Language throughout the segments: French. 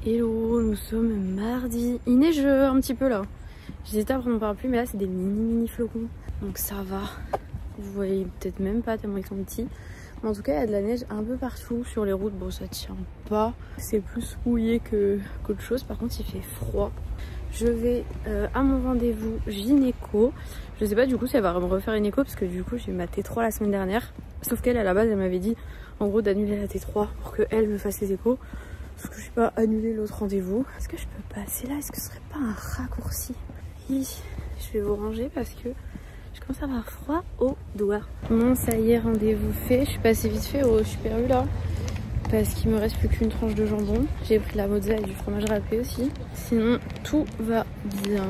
Hello, nous sommes mardi. Il neige un petit peu là. J'hésitais à prendre mon parapluie, mais là c'est des mini flocons. Donc ça va. Vous voyez peut-être même pas tellement ils sont petits. Mais en tout cas, il y a de la neige un peu partout sur les routes. Bon, ça tient pas. C'est plus mouillé qu'autre chose. Par contre, il fait froid. Je vais à mon rendez-vous gynéco. Je sais pas du coup si elle va me refaire une écho parce que du coup j'ai eu ma T3 la semaine dernière. Sauf qu'elle à la base elle m'avait dit en gros d'annuler la T3 pour qu'elle me fasse les échos. Sauf que je vais pas annuler l'autre rendez-vous. Est-ce que je peux passer là? Est-ce que ce serait pas un raccourci? Oui, je vais vous ranger parce que je commence à avoir froid aux doigts. Bon, ça y est, rendez-vous fait. Je suis passée vite fait au Super U là. Parce qu'il me reste plus qu'une tranche de jambon. J'ai pris de la mozza et du fromage râpé aussi. Sinon, tout va bien.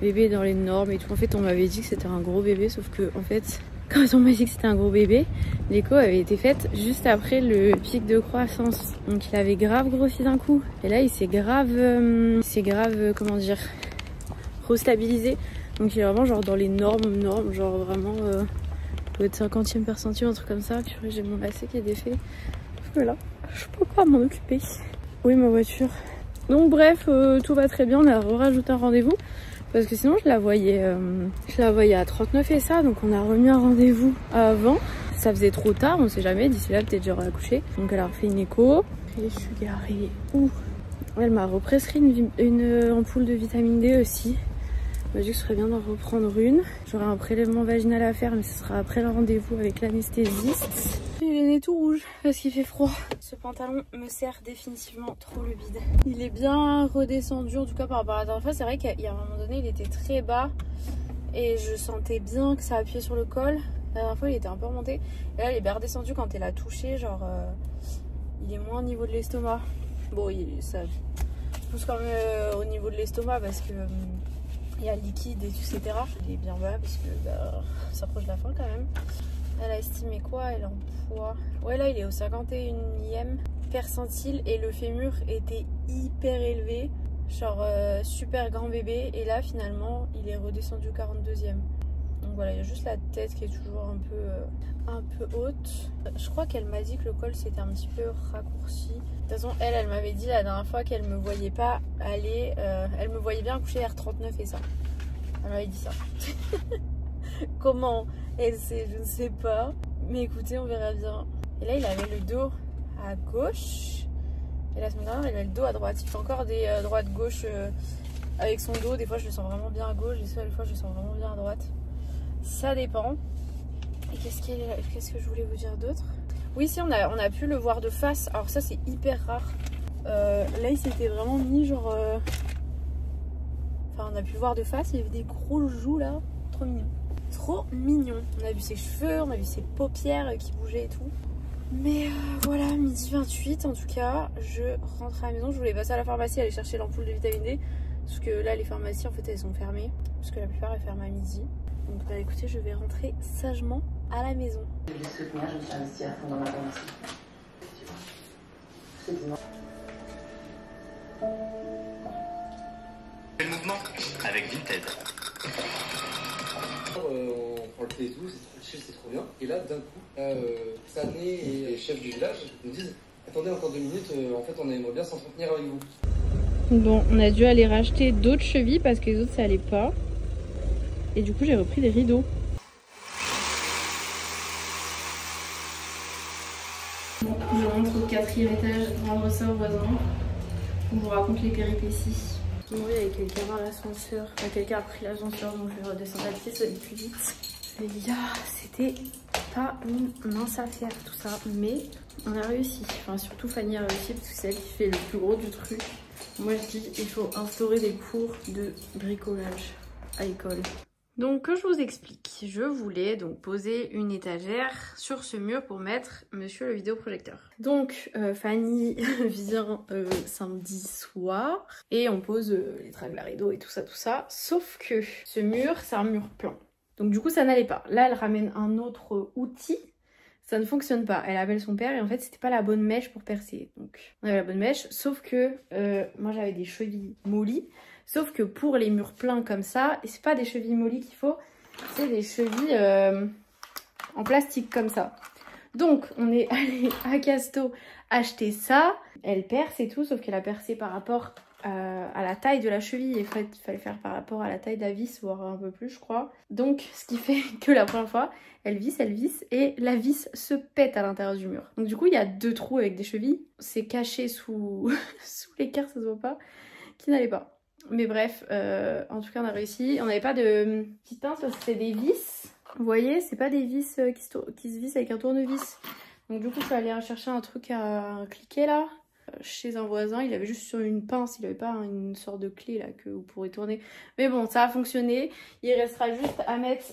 Bébé est dans les normes et tout. En fait, on m'avait dit que c'était un gros bébé. Sauf que, en fait, quand on m'a dit que c'était un gros bébé, l'écho avait été faite juste après le pic de croissance. Donc, il avait grave grossi d'un coup. Et là, il s'est grave, comment dire, restabilisé. Donc, il est vraiment genre dans les normes. Genre vraiment, doit être 50e percentile, un truc comme ça. Puis j'ai mon lacet qui est défait. Voilà, je peux pas m'en occuper. Oui, ma voiture. Donc bref, tout va très bien. On a rajouté un rendez-vous parce que sinon je la voyais à 39 et ça. Donc on a remis un rendez-vous avant. Ça faisait trop tard, on sait jamais. D'ici là, peut-être j'aurai accouché. Donc elle a refait une écho. Et je suis garée où? Elle m'a represcrit une ampoule de vitamine D aussi. Elle m'a dit que ce serait bien d'en reprendre une. J'aurai un prélèvement vaginal à faire, mais ce sera après le rendez-vous avec l'anesthésiste. J'ai le nez tout rouge parce qu'il fait froid. Ce pantalon me sert définitivement trop le bide. Il est bien redescendu, en tout cas par rapport à la dernière fois. C'est vrai qu'il y a un moment donné, il était très bas et je sentais bien que ça appuyait sur le col. La dernière fois, il était un peu remonté. Et là, il est bien redescendu quand elle a touché. Genre, il est moins au niveau de l'estomac. Bon, ça pousse quand même au niveau de l'estomac parce que il y a le liquide et etc. Il est bien bas parce que ça approche de la fin quand même. Elle a estimé quoi elle en poids? Ouais, là il est au 51e percentile et le fémur était hyper élevé. Genre super grand bébé. Et là finalement il est redescendu au 42e. Donc voilà, il y a juste la tête qui est toujours un peu haute. Je crois qu'elle m'a dit que le col s'était un petit peu raccourci. De toute façon, elle m'avait dit la dernière fois qu'elle me voyait pas aller. Elle me voyait bien coucher R39 et ça. Elle m'avait dit ça. Comment elle sait, je ne sais pas. Mais écoutez, on verra bien. Et là, il avait le dos à gauche. Et la semaine dernière, il avait le dos à droite. Il fait encore des droite-gauche avec son dos. Des fois, je le sens vraiment bien à gauche. Des fois, je le sens vraiment bien à droite. Ça dépend. Et qu'est-ce que je voulais vous dire d'autre? Oui, si, on a pu le voir de face. Alors ça, c'est hyper rare. Là, il s'était vraiment mis genre... Enfin, on a pu le voir de face. Il y avait des gros joues là. Trop mignon. Trop mignon. On a vu ses cheveux, on a vu ses paupières qui bougeaient et tout. Mais voilà, midi 28 en tout cas. Je rentre à la maison. Je voulais passer à la pharmacie, aller chercher l'ampoule de vitamine D. Parce que là, les pharmacies, en fait, elles sont fermées. Parce que la plupart, elles ferment à midi. Donc bah écoutez, je vais rentrer sagement à la maison. Je vais soutenir, je me suis investie à fond dans ma pharmacie. C'est dimanche. Le mouvement avec Vinted. On prend le thé et tout, c'est trop bien. Et là, d'un coup, Sané et les chefs du village nous disent attendez encore 2 minutes, en fait, on aimerait bien s'entretenir avec vous. Bon, on a dû aller racheter d'autres chevilles parce que les autres ça allait pas. Et du coup, j'ai repris des rideaux. Bon, je rentre au 4e étage rendre ça au voisin. On vous raconte les péripéties. Oui, il y avait quelqu'un dans l'ascenseur. Enfin, quelqu'un a pris l'ascenseur, donc je vais redescendre à pied, ça va aller plus vite. Les gars, c'était pas une mince affaire tout ça, mais on a réussi. Enfin, surtout Fanny a réussi parce que c'est elle qui fait le plus gros du truc. Moi, je dis il faut instaurer des cours de bricolage à l'école. Donc que je vous explique, je voulais donc poser une étagère sur ce mur pour mettre monsieur le vidéoprojecteur. Donc Fanny vient samedi soir et on pose les tragles à rideaux et tout ça. Sauf que ce mur, c'est un mur plein. Donc du coup ça n'allait pas. Là elle ramène un autre outil, ça ne fonctionne pas. Elle appelle son père et en fait c'était pas la bonne mèche pour percer. Donc on avait la bonne mèche, sauf que moi j'avais des chevilles mollies. Sauf que pour les murs pleins comme ça, et c'est pas des chevilles mollies qu'il faut, c'est des chevilles en plastique comme ça. Donc on est allé à Casto acheter ça. Elle perce et tout, sauf qu'elle a percé par rapport à la taille de la cheville. Il fallait faire par rapport à la taille de la vis, voire un peu plus je crois. Donc ce qui fait que la première fois, elle visse et la vis se pète à l'intérieur du mur. Donc du coup il y a 2 trous avec des chevilles. C'est caché sous, sous l'équerre, ça se voit pas, qui n'allait pas. Mais bref, en tout cas on a réussi. On n'avait pas de petites pinces parce que c'était des vis. Vous voyez, c'est pas des vis qui se vissent avec un tournevis. Donc du coup je suis allée chercher un truc à cliquer là. Chez un voisin, il avait juste sur une pince, il avait pas une sorte de clé là que vous pourrez tourner. Mais bon, ça a fonctionné. Il restera juste à mettre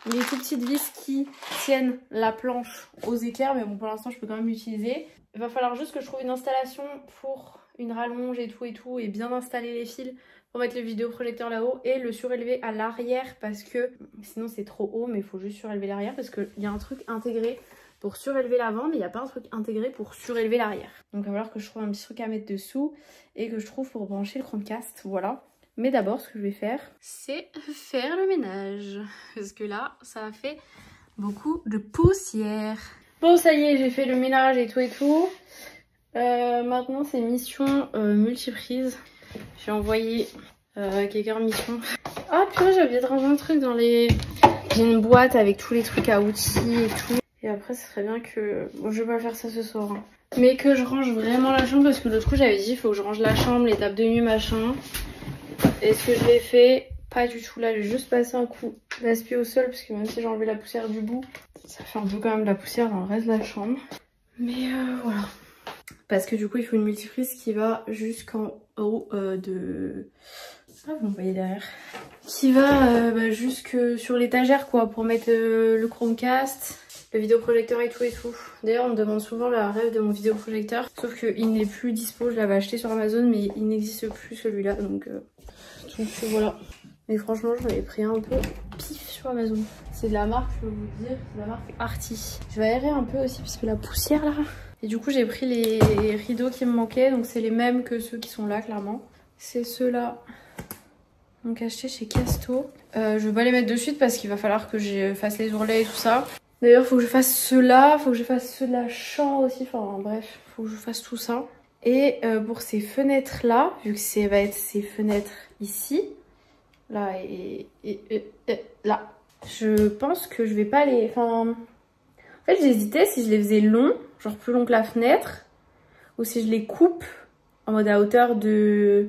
les tout petites vis qui tiennent la planche aux équerres. Mais bon, pour l'instant, je peux quand même l'utiliser. Il va falloir juste que je trouve une installation pour une rallonge et tout, et bien installer les fils pour mettre le vidéoprojecteur là-haut et le surélever à l'arrière parce que sinon c'est trop haut, mais il faut juste surélever l'arrière parce qu'il y a un truc intégré pour surélever l'avant, mais il n'y a pas un truc intégré pour surélever l'arrière. Donc il va falloir que je trouve un petit truc à mettre dessous et que je trouve pour brancher le Chromecast, voilà. Mais d'abord, ce que je vais faire, c'est faire le ménage. Parce que là, ça a fait beaucoup de poussière. Bon, ça y est, j'ai fait le ménage et tout. Maintenant, c'est mission multiprise. J'ai envoyé quelqu'un en mission. Ah purée, j'ai oublié de ranger un truc dans les... J'ai une boîte avec tous les trucs à outils et tout. Et après, ce serait bien que... Bon, je vais pas faire ça ce soir. Hein. Mais que je range vraiment la chambre parce que l'autre coup, j'avais dit il faut que je range la chambre, les tables de nuit, machin. Et ce que je l'ai fait, pas du tout. Là, j'ai juste passé un coup d'aspi au sol parce que même si j'ai enlevé la poussière du bout, ça fait un peu quand même de la poussière dans le reste de la chambre. Mais voilà. Parce que du coup, il faut une multiprise qui va jusqu'en haut de... Ah, vous me voyez derrière. Qui va jusque sur l'étagère, quoi, pour mettre le Chromecast, le vidéoprojecteur et tout. D'ailleurs, on me demande souvent la rêve de mon vidéoprojecteur. Sauf qu'il n'est plus dispo, je l'avais acheté sur Amazon, mais il n'existe plus celui-là. Donc voilà. Mais franchement, j'en avais pris un peu pif sur Amazon. C'est de la marque, je peux vous dire, c'est de la marque Arty. Je vais aérer un peu aussi parce que la poussière là... Et du coup, j'ai pris les rideaux qui me manquaient. Donc, c'est les mêmes que ceux qui sont là, clairement. C'est ceux-là. Donc, achetés chez Casto. Je vais pas les mettre de suite parce qu'il va falloir que je fasse les ourlets et tout ça. D'ailleurs, faut que je fasse ceux-là. Faut que je fasse ceux de la chambre aussi. Enfin, bref, faut que je fasse tout ça. Et pour ces fenêtres-là, vu que ça va être ces fenêtres ici, là et là, je pense que je vais pas les... Enfin... En fait, j'hésitais si je les faisais longs, genre plus long que la fenêtre, ou si je les coupe en mode à hauteur de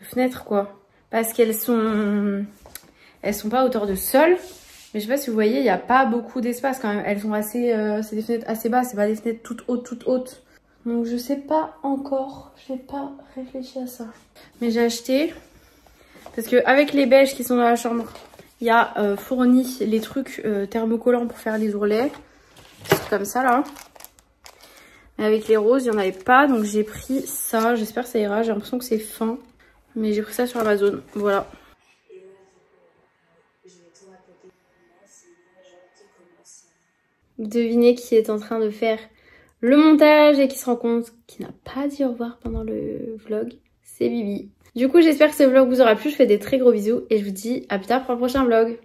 fenêtre, quoi. Parce qu'elles sont pas à hauteur de sol, mais je sais pas si vous voyez, il n'y a pas beaucoup d'espace quand même. Elles sont assez, c'est des fenêtres assez basses, c'est pas des fenêtres toutes hautes. Donc je sais pas encore, j'ai pas réfléchi à ça. Mais j'ai acheté, parce que avec les beiges qui sont dans la chambre, il y a fourni les trucs thermocollants pour faire les ourlets. Comme ça là. Mais avec les roses, il n'y en avait pas. Donc j'ai pris ça. J'espère que ça ira. J'ai l'impression que c'est fin. Mais j'ai pris ça sur Amazon. Voilà. Devinez qui est en train de faire le montage et qui se rend compte qu'il n'a pas dit au revoir pendant le vlog. C'est Bibi. Du coup, j'espère que ce vlog vous aura plu. Je fais des très gros bisous. Et je vous dis à plus tard pour un prochain vlog.